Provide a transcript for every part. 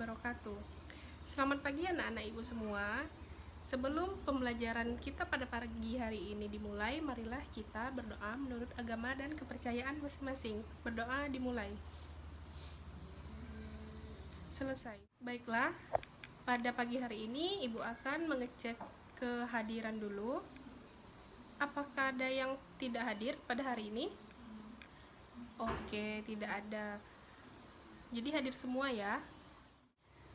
wabarakatuh. Selamat pagi anak-anak ibu semua. Sebelum pembelajaran kita pada pagi hari ini dimulai, marilah kita berdoa menurut agama dan kepercayaan masing-masing. Berdoa dimulai. Selesai. Baiklah, pada pagi hari ini ibu akan mengecek kehadiran dulu. Apakah ada yang tidak hadir pada hari ini? Oke, tidak ada. Jadi hadir semua ya.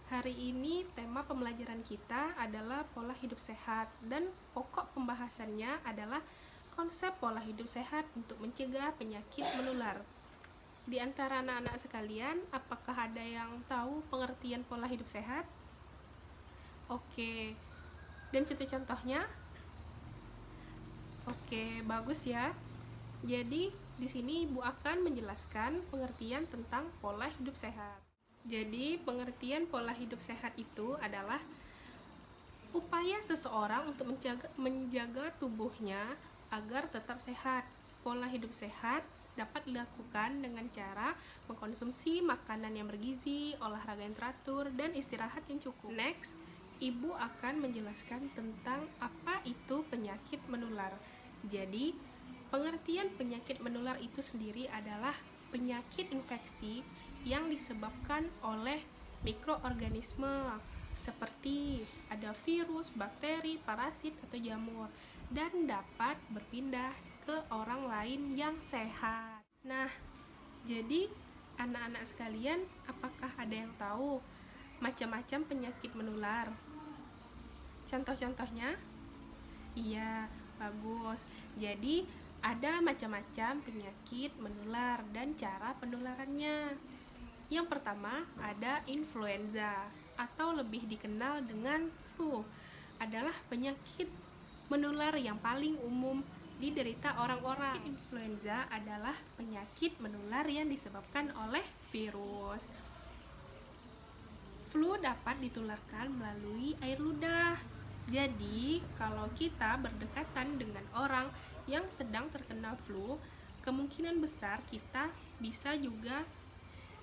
Hari ini tema pembelajaran kita adalah pola hidup sehat dan pokok pembahasannya adalah konsep pola hidup sehat untuk mencegah penyakit menular. Di antara anak-anak sekalian, apakah ada yang tahu pengertian pola hidup sehat? Oke. Dan contoh-contohnya? Oke, bagus ya. Jadi, di sini Ibu akan menjelaskan pengertian tentang pola hidup sehat. Jadi, pengertian pola hidup sehat itu adalah upaya seseorang untuk menjaga tubuhnya agar tetap sehat. Pola hidup sehat dapat dilakukan dengan cara mengkonsumsi makanan yang bergizi, olahraga yang teratur, dan istirahat yang cukup. Next, Ibu akan menjelaskan tentang apa itu penyakit menular. Jadi, pengertian penyakit menular itu sendiri adalah penyakit infeksi yang disebabkan oleh mikroorganisme seperti ada virus, bakteri, parasit, atau jamur dan dapat berpindah ke orang lain yang sehat. Nah, jadi anak-anak sekalian, apakah ada yang tahu macam-macam penyakit menular? Contoh-contohnya? Iya, bagus. Jadi, ada macam-macam penyakit menular dan cara penularannya. Yang pertama, ada influenza atau lebih dikenal dengan flu. Adalah penyakit menular yang paling umum diderita orang-orang. Influenza adalah penyakit menular yang disebabkan oleh virus. Flu dapat ditularkan melalui air ludah. Jadi, kalau kita berdekatan dengan orang yang sedang terkena flu, kemungkinan besar kita bisa juga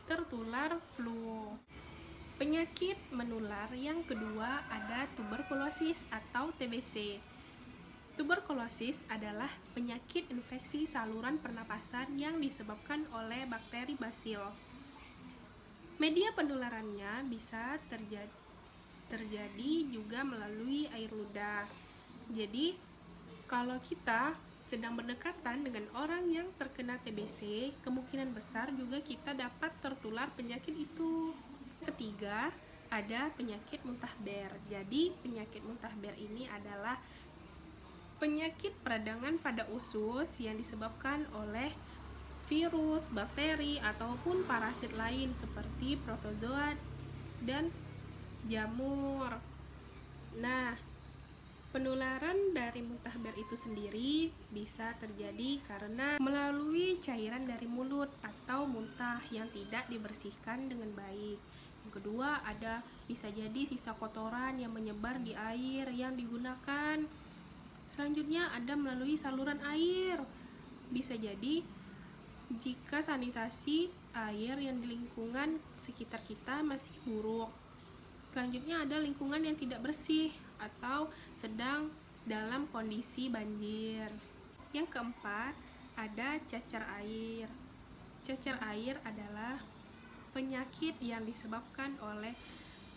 tertular flu. Penyakit menular yang kedua ada tuberkulosis atau TBC. Tuberkulosis adalah penyakit infeksi saluran pernapasan yang disebabkan oleh bakteri basil. Media penularannya bisa terjadi juga melalui air ludah. Jadi, kalau kita sedang berdekatan dengan orang yang terkena TBC, kemungkinan besar juga kita dapat tertular penyakit itu. Ketiga, ada penyakit muntahber. Jadi, penyakit muntahber ini adalah penyakit peradangan pada usus yang disebabkan oleh virus, bakteri, ataupun parasit lain seperti protozoa dan jamur. Nah, penularan dari muntahber itu sendiri bisa terjadi karena melalui cairan dari mulut atau muntah yang tidak dibersihkan dengan baik. Yang kedua, ada bisa jadi sisa kotoran yang menyebar di air yang digunakan. Selanjutnya, ada melalui saluran air. Bisa jadi jika sanitasi air yang di lingkungan sekitar kita masih buruk. Selanjutnya ada lingkungan yang tidak bersih atau sedang dalam kondisi banjir. Yang keempat, ada cacar air. Cacar air adalah penyakit yang disebabkan oleh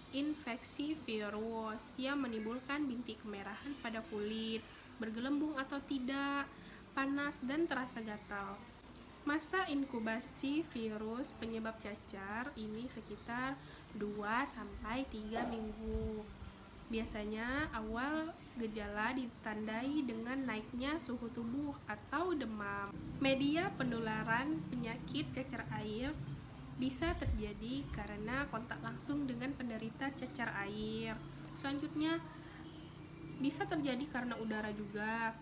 infeksi virus yang menimbulkan bintik kemerahan pada kulit, bergelembung atau tidak, panas dan terasa gatal. Masa inkubasi virus penyebab cacar ini sekitar 2-3 minggu. Biasanya awal gejala ditandai dengan naiknya suhu tubuh atau demam. Media penularan penyakit cacar air bisa terjadi karena kontak langsung dengan penderita cacar air. Selanjutnya bisa terjadi karena udara juga,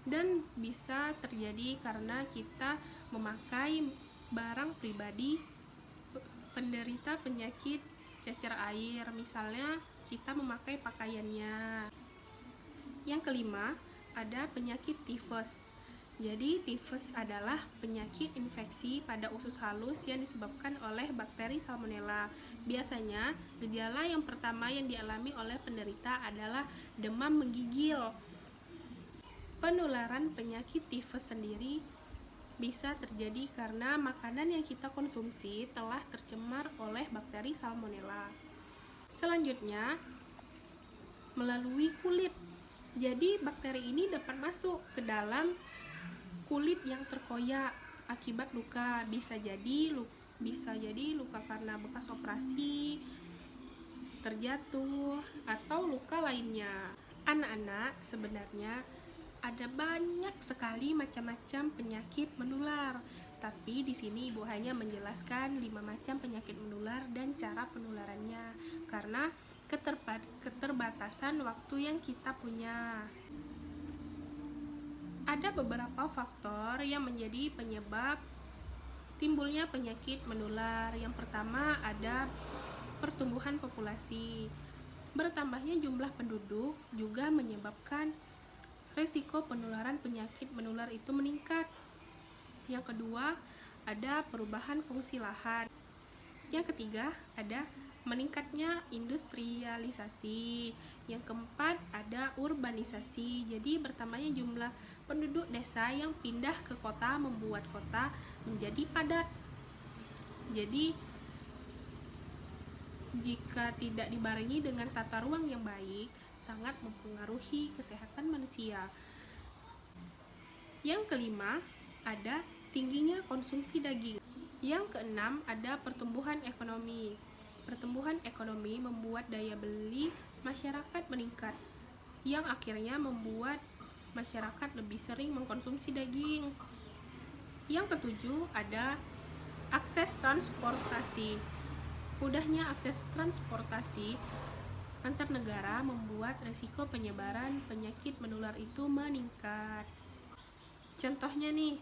dan bisa terjadi karena kita memakai barang pribadi penderita penyakit cacar air, misalnya kita memakai pakaiannya. Yang kelima, ada penyakit tifus. Jadi, tifus adalah penyakit infeksi pada usus halus yang disebabkan oleh bakteri Salmonella. Biasanya, gejala yang pertama yang dialami oleh penderita adalah demam menggigil. Penularan penyakit tifus sendiri bisa terjadi karena makanan yang kita konsumsi telah tercemar oleh bakteri Salmonella. Selanjutnya, melalui kulit. Jadi, bakteri ini dapat masuk ke dalam kulit yang terkoyak akibat luka. Bisa jadi luka karena bekas operasi, terjatuh, atau luka lainnya. Anak-anak, sebenarnya ada banyak sekali macam-macam penyakit menular. Tapi di sini Ibu hanya menjelaskan 5 macam penyakit menular dan cara penularannya karena keterbatasan waktu yang kita punya. Ada beberapa faktor yang menjadi penyebab timbulnya penyakit menular. Yang pertama ada pertumbuhan populasi. Bertambahnya jumlah penduduk juga menyebabkan risiko penularan penyakit menular itu meningkat. Yang kedua, ada perubahan fungsi lahan. Yang ketiga, ada meningkatnya industrialisasi. Yang keempat, ada urbanisasi. Jadi bertambahnya jumlah penduduk desa yang pindah ke kota membuat kota menjadi padat. Jadi jika tidak dibarengi dengan tata ruang yang baik, sangat mempengaruhi kesehatan manusia. Yang kelima, ada tingginya konsumsi daging. Yang keenam, ada pertumbuhan ekonomi. Pertumbuhan ekonomi membuat daya beli masyarakat meningkat, yang akhirnya membuat masyarakat lebih sering mengkonsumsi daging. Yang ketujuh, ada akses transportasi. Mudahnya akses transportasi antar negara membuat risiko penyebaran penyakit menular itu meningkat. Contohnya nih,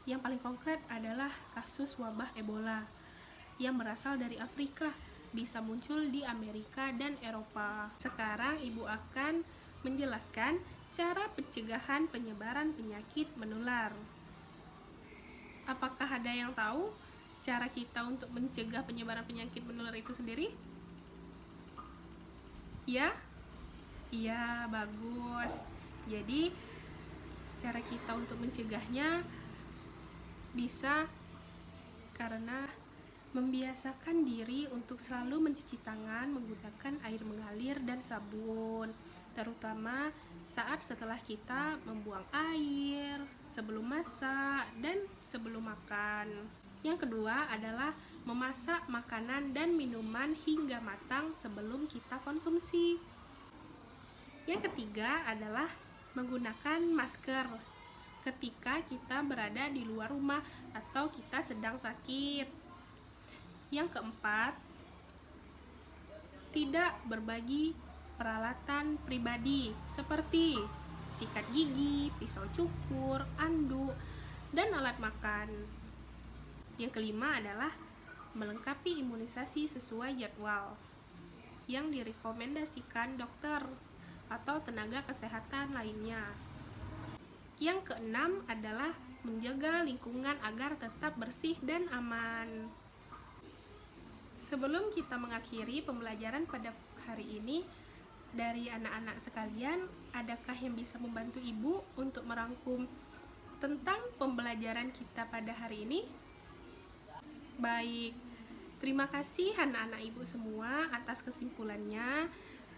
yang paling konkret adalah kasus wabah Ebola yang berasal dari Afrika, bisa muncul di Amerika dan Eropa. Sekarang Ibu akan menjelaskan cara pencegahan penyebaran penyakit menular. Apakah ada yang tahu cara kita untuk mencegah penyebaran penyakit menular itu sendiri? Ya? Iya, bagus. Jadi, cara kita untuk mencegahnya bisa karena membiasakan diri untuk selalu mencuci tangan menggunakan air mengalir dan sabun, terutama saat setelah kita membuang air, sebelum masak, dan sebelum makan. Yang kedua adalah memasak makanan dan minuman hingga matang sebelum kita konsumsi. Yang ketiga adalah menggunakan masker ketika kita berada di luar rumah atau kita sedang sakit. Yang keempat, tidak berbagi peralatan pribadi seperti sikat gigi, pisau cukur, anduk, dan alat makan. Yang kelima adalah melengkapi imunisasi sesuai jadwal yang direkomendasikan dokter atau tenaga kesehatan lainnya. Yang keenam adalah menjaga lingkungan agar tetap bersih dan aman. Sebelum kita mengakhiri pembelajaran pada hari ini, dari anak-anak sekalian, adakah yang bisa membantu Ibu untuk merangkum tentang pembelajaran kita pada hari ini? Baik, terima kasih anak-anak Ibu semua atas kesimpulannya.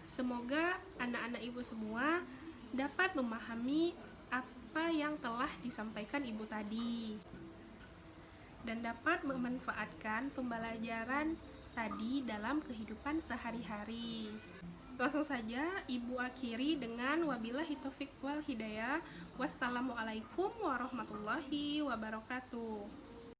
Semoga anak-anak Ibu semua dapat memahami apa yang telah disampaikan Ibu tadi dan dapat memanfaatkan pembelajaran tadi dalam kehidupan sehari-hari. Langsung saja Ibu akhiri dengan wabillahi taufiq wal hidayah. Wassalamualaikum warahmatullahi wabarakatuh.